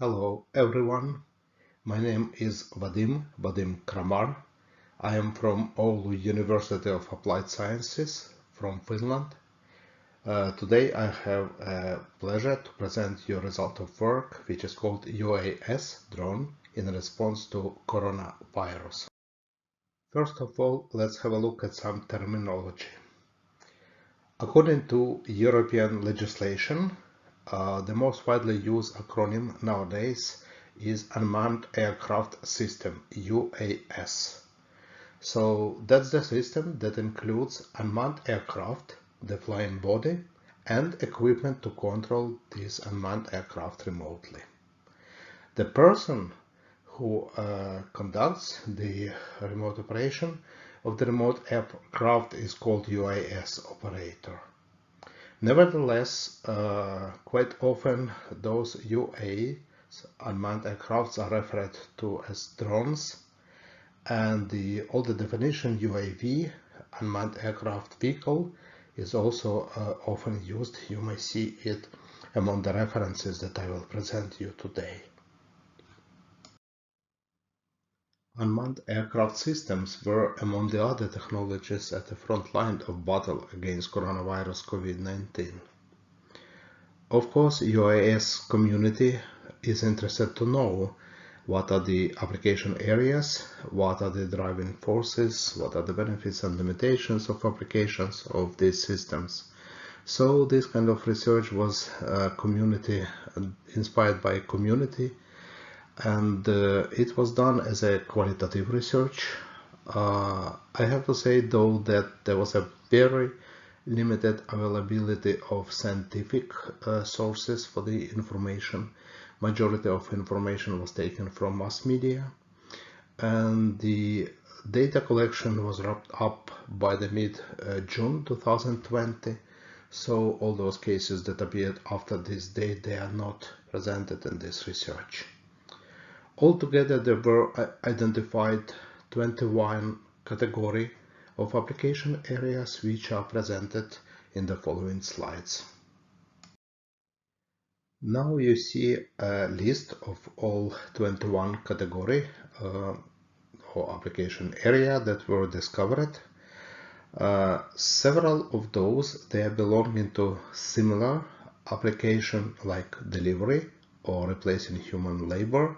Hello everyone, my name is Vadim Kramar. I am from Oulu University of Applied Sciences from Finland. Today I have a pleasure to present your result of work which is called UAS drone in response to coronavirus. First of all, let's have a look at some terminology. According to European legislation, the most widely used acronym nowadays is Unmanned Aircraft System, UAS. So that's the system that includes unmanned aircraft, the flying body, and equipment to control this unmanned aircraft remotely. The person who conducts the remote operation of the remote aircraft is called UAS operator. Nevertheless, quite often those UAS, unmanned aircrafts, are referred to as drones, and the older definition UAV, unmanned aircraft vehicle, is also often used. You may see it among the references that I will present you today. Unmanned aircraft systems were among the other technologies at the front line of battle against coronavirus COVID-19. Of course, UAS community is interested to know what are the application areas, what are the driving forces, what are the benefits and limitations of applications of these systems. So this kind of research was community inspired by community, and it was done as a qualitative research. I have to say though that there was a very limited availability of scientific sources for the information. Majority of information was taken from mass media, and the data collection was wrapped up by the mid-June 2020. So all those cases that appeared after this date, they are not presented in this research. Altogether, there were identified 21 categories of application areas which are presented in the following slides. Now you see a list of all 21 categories or application area that were discovered. Several of those, they are belonging to similar application like delivery or replacing human labor.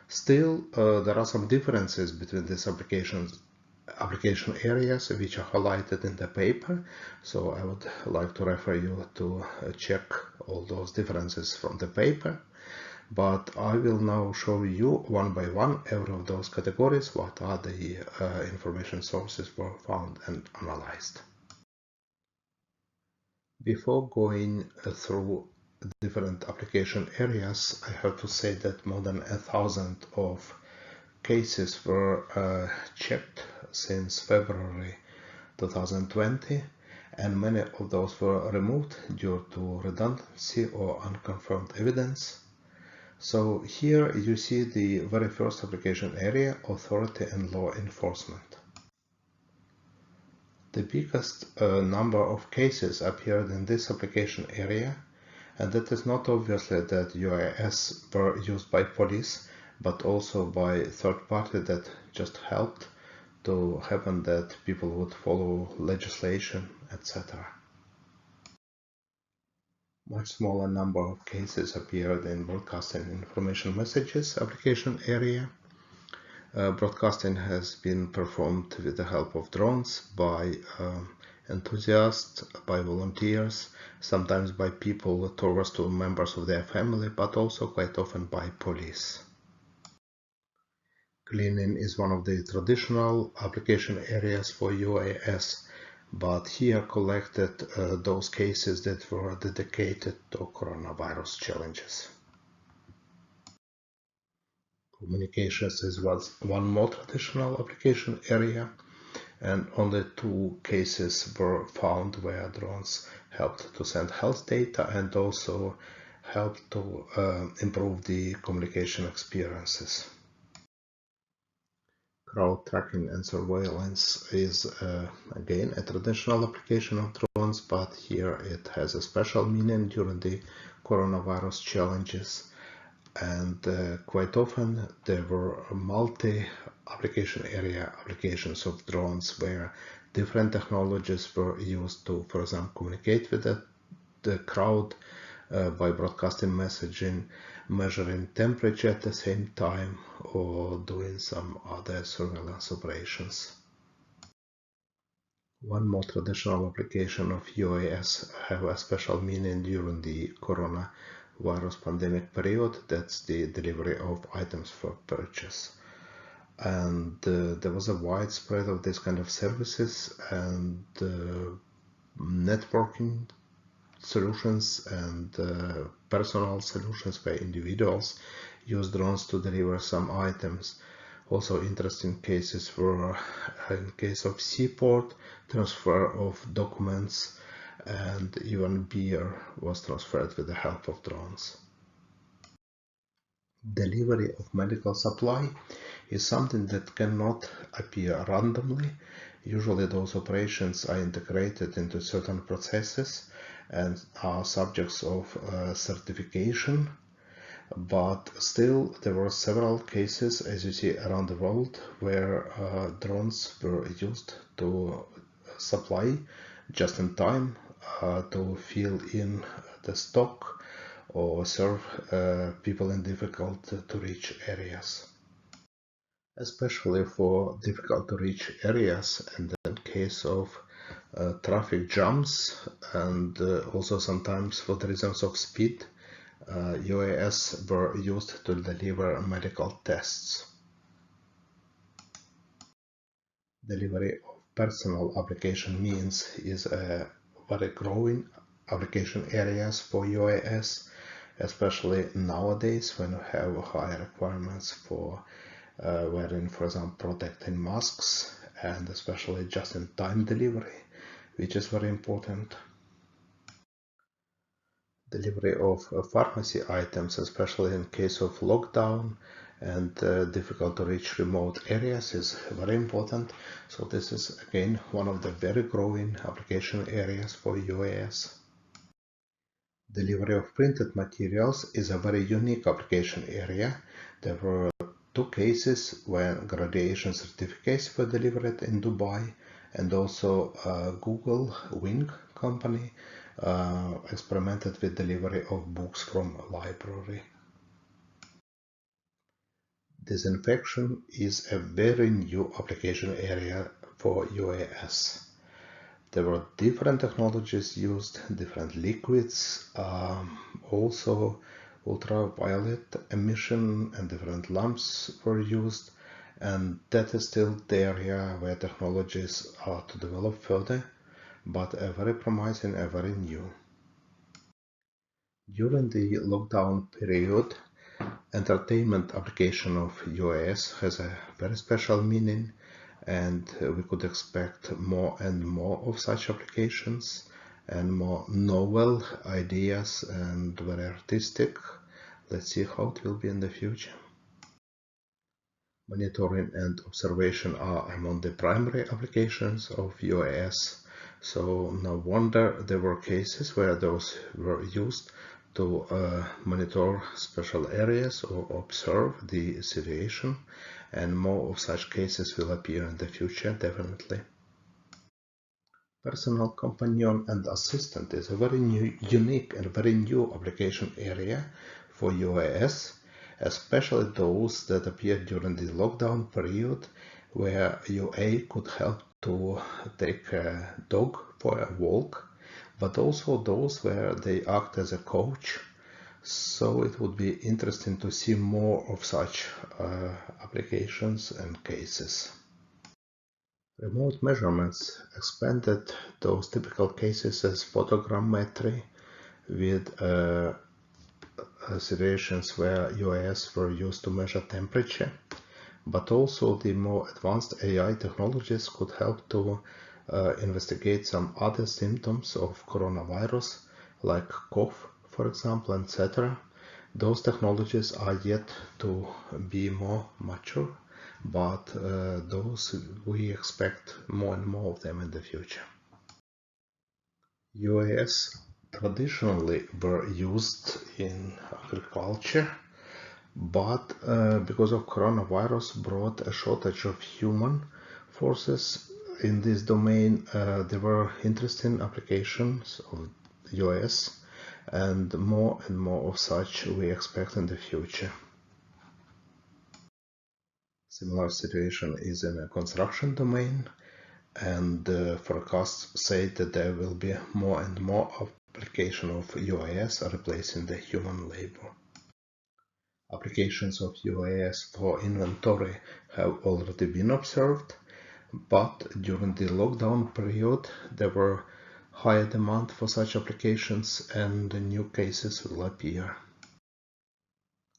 Still, there are some differences between these application areas which are highlighted in the paper. So I would like to refer you to check all those differences from the paper. But I will now show you one by one every of those categories, what are the information sources were found and analyzed. Before going through different application areas, I have to say that more than 1,000 of cases were checked since February 2020, and many of those were removed due to redundancy or unconfirmed evidence. So here you see the very first application area, authority and law enforcement. The biggest number of cases appeared in this application area, and that is not obviously that UAS were used by police, but also by third party that just helped to happen that people would follow legislation, etc. Much smaller number of cases appeared in broadcasting information messages application area. Broadcasting has been performed with the help of drones by enthusiasts, by volunteers, sometimes by people towards to members of their family, but also quite often by police. Cleaning is one of the traditional application areas for UAS, but here collected those cases that were dedicated to coronavirus challenges. Communications is one more traditional application area, and only 2 cases were found where drones helped to send health data and also helped to improve the communication experiences. Crowd tracking and surveillance is again a traditional application of drones, but here it has a special meaning during the coronavirus challenges. and quite often there were multi-application area applications of drones where different technologies were used to, for example, communicate with the crowd by broadcasting messaging, measuring temperature at the same time, or doing some other surveillance operations. One more traditional application of UAS have a special meaning during the coronavirus pandemic period. That's the delivery of items for purchase. And there was a widespread of this kind of services, and networking solutions and personal solutions where individuals use drones to deliver some items. Also interesting cases were in case of seaport, transfer of documents, and even beer was transferred with the help of drones. Delivery of medical supply is something that cannot appear randomly. Usually those operations are integrated into certain processes and are subjects of certification. But still, there were several cases, as you see around the world, where drones were used to supply just in time, to fill in the stock or serve people in difficult to reach areas. Especially for difficult to reach areas, and in case of traffic jams, and also sometimes for the reasons of speed, UAS were used to deliver medical tests. Delivery of personal application means is a very growing application areas for UAS, especially nowadays when we have high requirements for wearing, for example, protecting masks, and especially just-in-time delivery, which is very important. Delivery of pharmacy items, especially in case of lockdown and difficult to reach remote areas, is very important. So this is again one of the very growing application areas for UAS. Delivery of printed materials is a very unique application area. There were two cases when graduation certificates were delivered in Dubai, and also Google Wing company experimented with delivery of books from a library. Disinfection is a very new application area for UAS. There were different technologies used, different liquids, also ultraviolet emission and different lamps were used, and that is still the area where technologies are to develop further, but a very promising, a very new. During the lockdown period, entertainment application of UAS has a very special meaning, and we could expect more and more of such applications and more novel ideas and very artistic. Let's see how it will be in the future. Monitoring and observation are among the primary applications of UAS, so no wonder there were cases where those were used to monitor special areas or observe the situation, and more of such cases will appear in the future, definitely. Personal companion and assistant is a very unique and very new application area for UAS, especially those that appeared during the lockdown period, where UA could help to take a dog for a walk, but also those where they act as a coach. So it would be interesting to see more of such applications and cases. Remote measurements expanded those typical cases as photogrammetry with situations where UAS were used to measure temperature, but also the more advanced AI technologies could help to investigate some other symptoms of coronavirus, like cough, for example, etc. Those technologies are yet to be more mature, but those we expect more and more of them in the future. UAS traditionally were used in agriculture, But because of coronavirus brought a shortage of human forces in this domain, there were interesting applications of UAS, and more of such we expect in the future. Similar situation is in a construction domain, and forecasts say that there will be more and more application of UAS replacing the human labor. Applications of UAS for inventory have already been observed, but during the lockdown period there were higher demand for such applications and new cases will appear.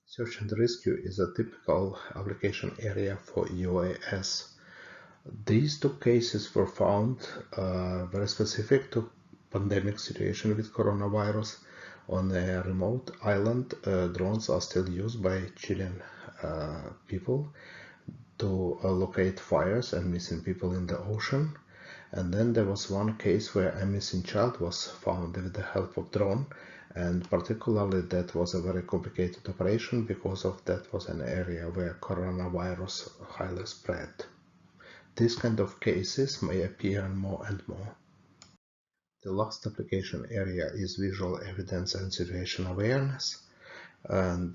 Search and rescue is a typical application area for UAS. These two cases were found very specific to pandemic situation with coronavirus. On a remote island, drones are still used by Chilean people to locate fires and missing people in the ocean. And then there was one case where a missing child was found with the help of drone, and particularly that was a very complicated operation because of that was an area where coronavirus highly spread. These kind of cases may appear more and more. The last application area is visual evidence and situation awareness, and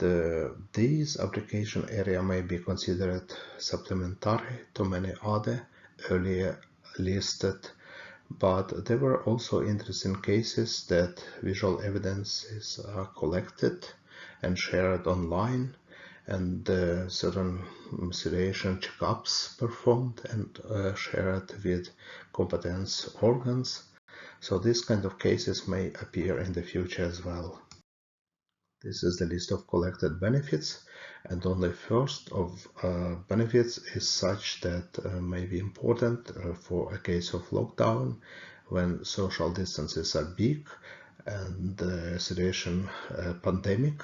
these application area may be considered supplementary to many other earlier listed, but there were also interesting cases that visual evidences are collected and shared online, and certain situation checkups performed and shared with competence organs. So these kind of cases may appear in the future as well. This is the list of collected benefits, and only first of benefits is such that may be important for a case of lockdown when social distances are big and the situation pandemic,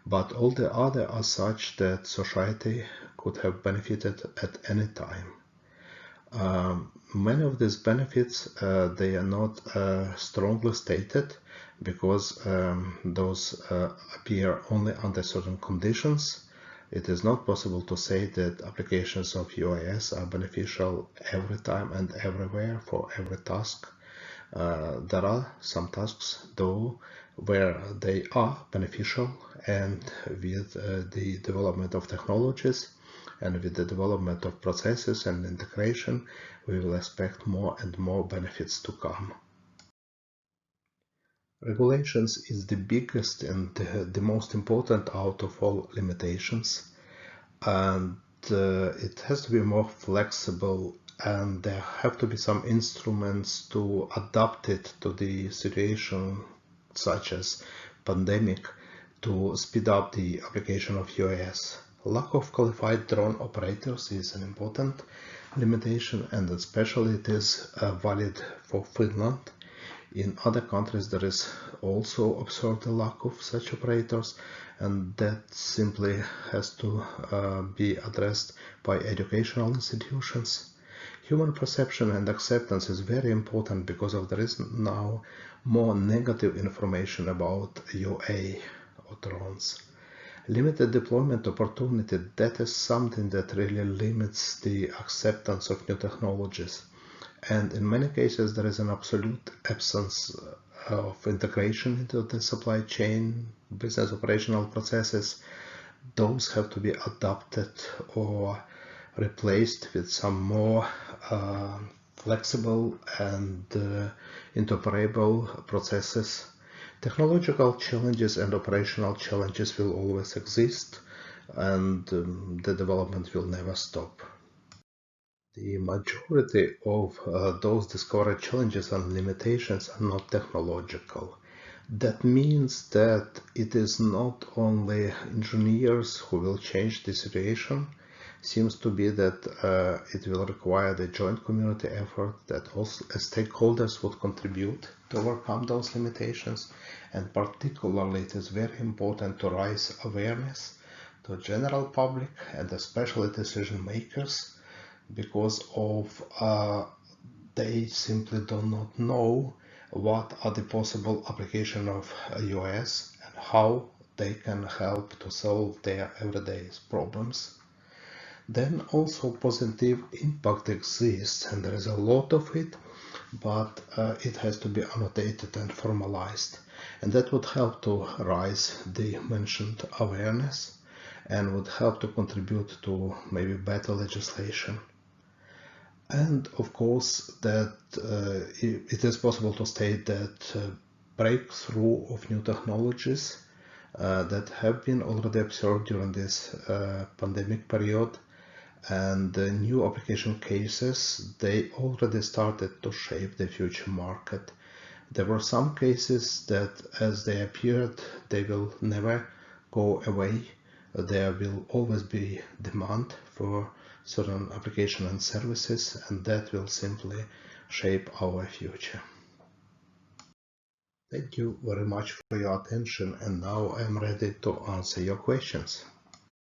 but all the other are such that society could have benefited at any time. Many of these benefits they are not strongly stated because those appear only under certain conditions. It is not possible to say that applications of UAS are beneficial every time and everywhere for every task. There are some tasks though where they are beneficial, and with the development of technologies and with the development of processes and integration, we will expect more and more benefits to come. Regulations is the biggest and the most important out of all limitations, and it has to be more flexible, and there have to be some instruments to adapt it to the situation such as pandemic to speed up the application of UAS. Lack of qualified drone operators is an important limitation, and especially it is valid for Finland. In other countries there is also observed a lack of such operators, and that simply has to be addressed by educational institutions. Human perception and acceptance is very important because there is now more negative information about UA or drones. Limited deployment opportunity, that is something that really limits the acceptance of new technologies. And in many cases there is an absolute absence of integration into the supply chain, business operational processes. Those have to be adapted or replaced with some more flexible and interoperable processes. Technological challenges and operational challenges will always exist, and the development will never stop. The majority of those discovered challenges and limitations are not technological. That means that it is not only engineers who will change the situation. Seems to be that it will require the joint community effort, that also stakeholders would contribute to overcome those limitations, and particularly it is very important to raise awareness to general public and especially decision makers, because of they simply do not know what are the possible application of UAS and how they can help to solve their everyday problems. Then also positive impact exists, and there is a lot of it, but it has to be annotated and formalized, and that would help to raise the mentioned awareness and would help to contribute to maybe better legislation. And of course that it is possible to state that breakthrough of new technologies that have been already observed during this pandemic period, and the new application cases, they already started to shape the future market. There were some cases that as they appeared, they will never go away. There will always be demand for certain applications and services, and that will simply shape our future. Thank you very much for your attention, and now I am ready to answer your questions.